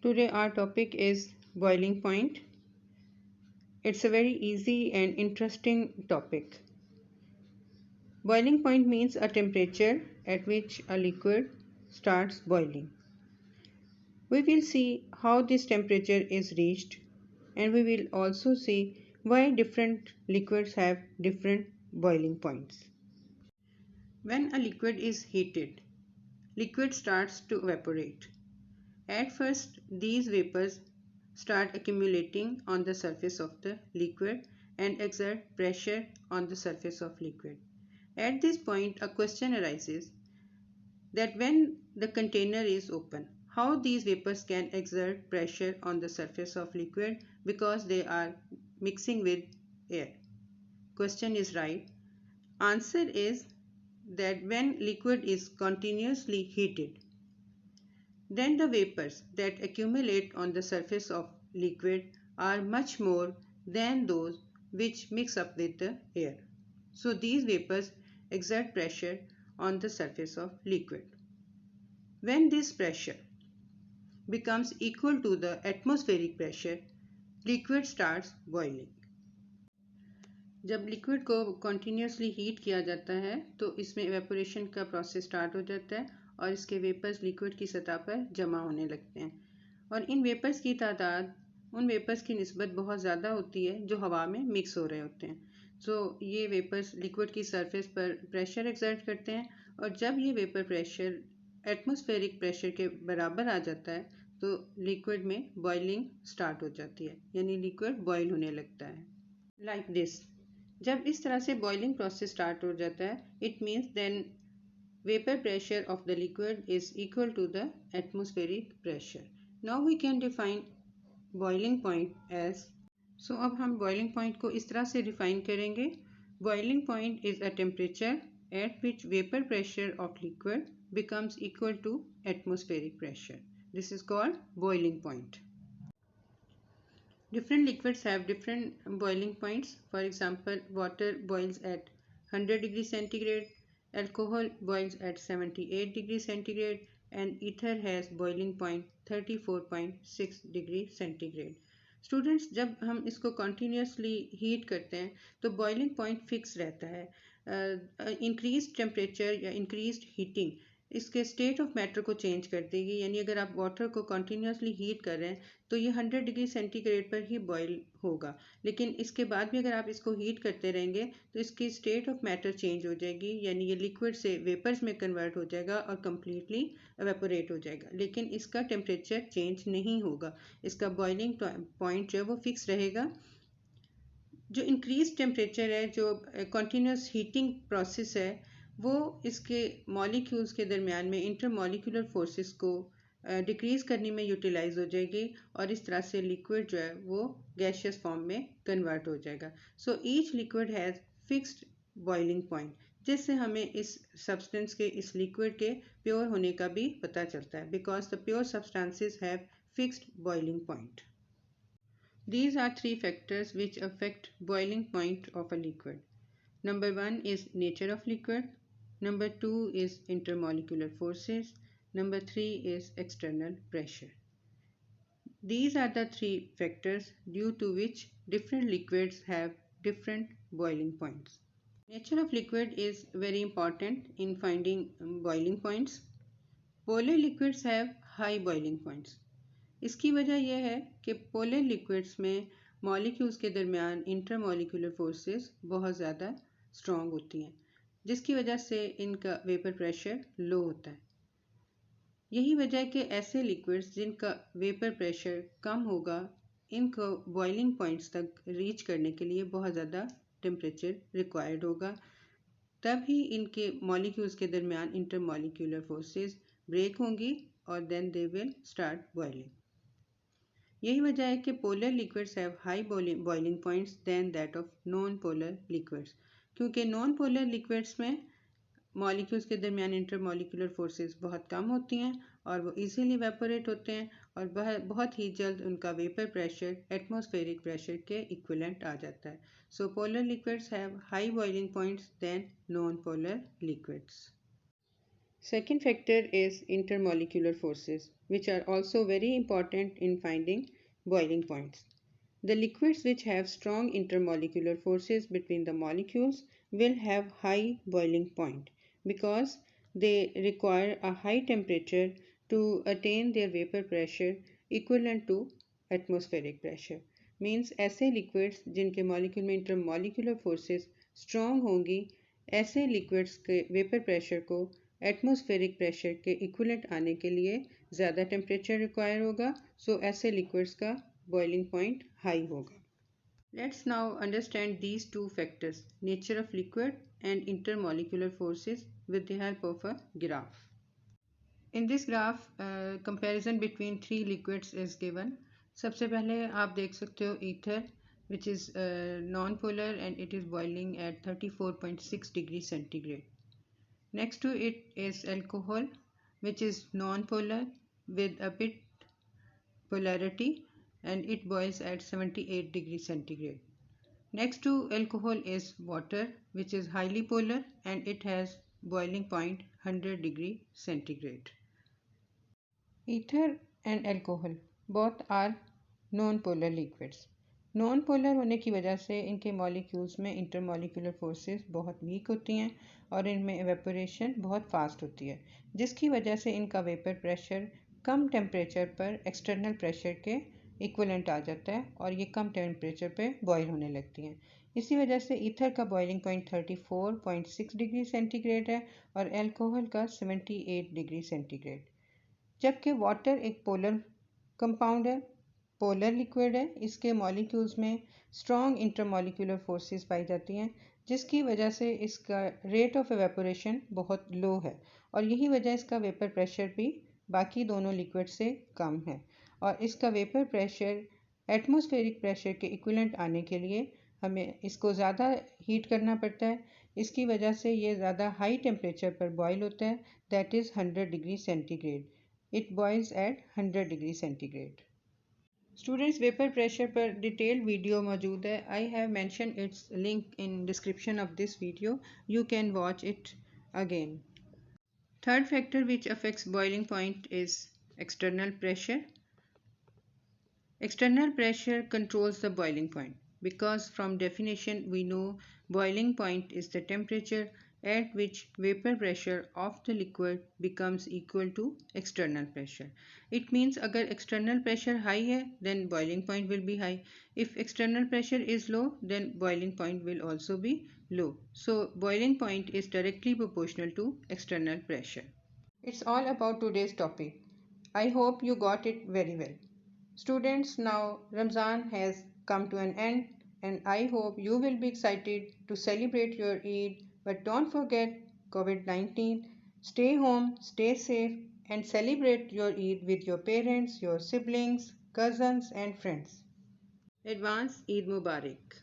Today our topic is boiling point. It's a very easy and interesting topic. Boiling point means a temperature at which a liquid starts boiling. We will see how this temperature is reached, and we will also see why different liquids have different boiling points. When a liquid is heated, liquid starts to evaporate. At first, these vapors start accumulating on the surface of the liquid and exert pressure on the surface of liquid. At this point, a question arises that when the container is open, how these vapors can exert pressure on the surface of liquid because they are mixing with air. Question is right. Answer is that when liquid is continuously heated, then the vapors that accumulate on the surface of liquid are much more than those which mix up with the air. So these vapors exert pressure on the surface of liquid. When this pressure becomes equal to the atmospheric pressure, liquid starts boiling. जब liquid को continuously heat किया जाता है तो इसमें evaporation का process start हो जाता है और इसके वेपर्स लिक्विड की सतह पर जमा होने लगते हैं और इन वेपर्स की तादाद उन वेपर्स की निस्बत बहुत ज़्यादा होती है जो हवा में मिक्स हो रहे होते हैं। ये वेपर्स लिक्विड की सरफेस पर प्रेशर एक्सर्ट करते हैं और जब ये वेपर प्रेशर एटमॉस्फेरिक प्रेशर के बराबर आ जाता है तो लिक्विड में बॉइलिंग स्टार्ट हो जाती है, यानी लिक्विड बॉयल होने लगता है। लाइक दिस, जब इस तरह से बॉइलिंग प्रोसेस स्टार्ट हो जाता है, it means then vapour pressure of the liquid is equal to the atmospheric pressure. Now we can define boiling point as. अब हम बॉइलिंग पॉइंट को इस तरह से डिफाइन करेंगे। Boiling point is a temperature at which vapour pressure of liquid becomes equal to atmospheric pressure. This is called boiling point. Different liquids have different boiling points. For example, water boils at 100 degrees centigrade, alcohol boils at 78 degrees centigrade, and ether has boiling point 34.6 degrees centigrade. Students, जब हम इसको continuously heat करते हैं तो boiling point fix रहता है। Increase temperature या increase heating इसके स्टेट ऑफ मैटर को चेंज कर देगी, यानी अगर आप वाटर को कंटिन्यूसली हीट कर रहे हैं तो ये 100 डिग्री सेंटीग्रेड पर ही बॉयल होगा, लेकिन इसके बाद भी अगर आप इसको हीट करते रहेंगे तो इसकी स्टेट ऑफ मैटर चेंज हो जाएगी, यानी ये लिक्विड से वेपर्स में कन्वर्ट हो जाएगा और कम्प्लीटली एवेपोरेट हो जाएगा, लेकिन इसका टेम्परेचर चेंज नहीं होगा। इसका बॉइलिंग पॉइंट जो है वो फिक्स रहेगा। जो इंक्रीज टेम्परेचर है, जो कंटिन्यूस हीटिंग प्रोसेस है, वो इसके मॉलिक्यूल्स के दरमियान में इंटरमॉलिक्यूलर फोर्सेस को डिक्रीज करने में यूटिलाइज हो जाएगी और इस तरह से लिक्विड जो है वो गैशियस फॉर्म में कन्वर्ट हो जाएगा। Each liquid has fixed boiling point, जिससे हमें इस सब्सटेंस के, इस लिक्विड के प्योर होने का भी पता चलता है, because the pure substances have fixed boiling point. These are three factors which affect boiling point of a liquid. Number one is nature of liquid. Number two is intermolecular forces. Number three is external pressure. These are the three factors due to which different liquids have different boiling points. Nature of liquid is very important in finding boiling points. Polar liquids have high boiling points. इसकी वजह यह है कि polar liquids में molecules के दरमियान intermolecular forces बहुत ज़्यादा स्ट्रॉन्ग होती हैं, जिसकी वजह से इनका वेपर प्रेशर लो होता है। यही वजह है कि ऐसे लिक्विड्स जिनका वेपर प्रेशर कम होगा, इनको बॉइलिंग पॉइंट्स तक रीच करने के लिए बहुत ज़्यादा टेम्परेचर रिक्वायर्ड होगा, तभी इनके मॉलिक्यूल्स के दरमियान इंटरमॉलिक्यूलर फोर्सेस ब्रेक होंगी और then they will start boiling. यही वजह है कि polar liquids have high boiling points than that of non polar liquids, क्योंकि नॉन पोलर लिक्विड्स में मॉलिक्यूल्स के दरमियान इंटरमॉलिक्यूलर फोर्सेस बहुत कम होती हैं और वो इजीली वेपोरेट होते हैं और बहुत ही जल्द उनका वेपर प्रेशर एटमॉस्फेरिक प्रेशर के इक्विवेलेंट आ जाता है। Polar liquids have high boiling points than non polar liquids. Second factor is intermolecular forces, which are also very important in finding boiling points. The liquids which have strong intermolecular forces between the molecules will have high boiling point because they require a high temperature to attain their vapor pressure equivalent to atmospheric pressure. Means ऐसे liquids जिनके molecule में intermolecular forces strong होंगी, ऐसे liquids के vapor pressure को atmospheric pressure के equivalent आने के लिए ज़्यादा टेम्परेचर रिक्वायर होगा, सो ऐसे लिक्विड्स का बॉइलिंग पॉइंट हाई होगा. Let's now understand these two factors, nature of liquid and intermolecular forces with the help of a graph. In this graph, comparison between three liquids is given. सबसे पहले आप देख सकते हो ether, which is non-polar and it is boiling at 34.6 degrees centigrade. Next to it is alcohol, which is non-polar with a bit polarity and it boils at 78 degrees centigrade. Next to alcohol is water, which is highly polar and it has boiling point 100 degree centigrade. Ether and alcohol both are non-polar liquids. Non polar होने की वजह से इनके molecules में intermolecular forces बहुत week होती हैं और इनमें एवेपोरेशन बहुत फास्ट होती है, जिसकी वजह से इनका वेपर प्रेशर कम टेम्परेचर पर एक्सटर्नल प्रेशर के इक्वलेंट आ जाता है और ये कम टेम्परेचर पे बॉयल होने लगती हैं. इसी वजह से ईथर का बॉइलिंग पॉइंट 34.6 डिग्री सेंटीग्रेड है और एल्कोहल का 78 डिग्री सेंटीग्रेड. जबकि वाटर एक पोलर कंपाउंड है, पोलर लिक्विड है, इसके मॉलिक्यूल्स में स्ट्रॉन्ग इंटरमॉलिक्यूलर फोर्सेस पाई जाती हैं, जिसकी वजह से इसका रेट ऑफ एवेपोरेशन बहुत लो है और यही वजह इसका वेपर प्रेशर भी बाकी दोनों लिक्विड से कम है और इसका वेपर प्रेशर एटमॉस्फेरिक प्रेशर के इक्विवेलेंट आने के लिए हमें इसको ज़्यादा हीट करना पड़ता है. इसकी वजह से ये ज़्यादा हाई टेम्परेचर पर बॉयल होता है, that is 100 degree centigrade. It boils at 100 degree centigrade. Students, vapour pressure पर डिटेल्ड वीडियो मौजूद है. I have mention its link in description of this video. You can watch it again. Third factor which affects boiling point is external pressure. External pressure controls the boiling point because from definition we know boiling point is the temperature at which vapor pressure of the liquid becomes equal to external pressure. It means अगर external pressure high है then boiling point will be high. If external pressure is low then boiling point will also be low. So boiling point is directly proportional to external pressure. It's all about today's topic. I hope you got it very well. Students, now Ramzan has come to an end and I hope you will be excited to celebrate your Eid. But don't forget COVID-19. Stay home, stay safe and celebrate your Eid with your parents, your siblings, cousins and friends. Advance Eid Mubarak.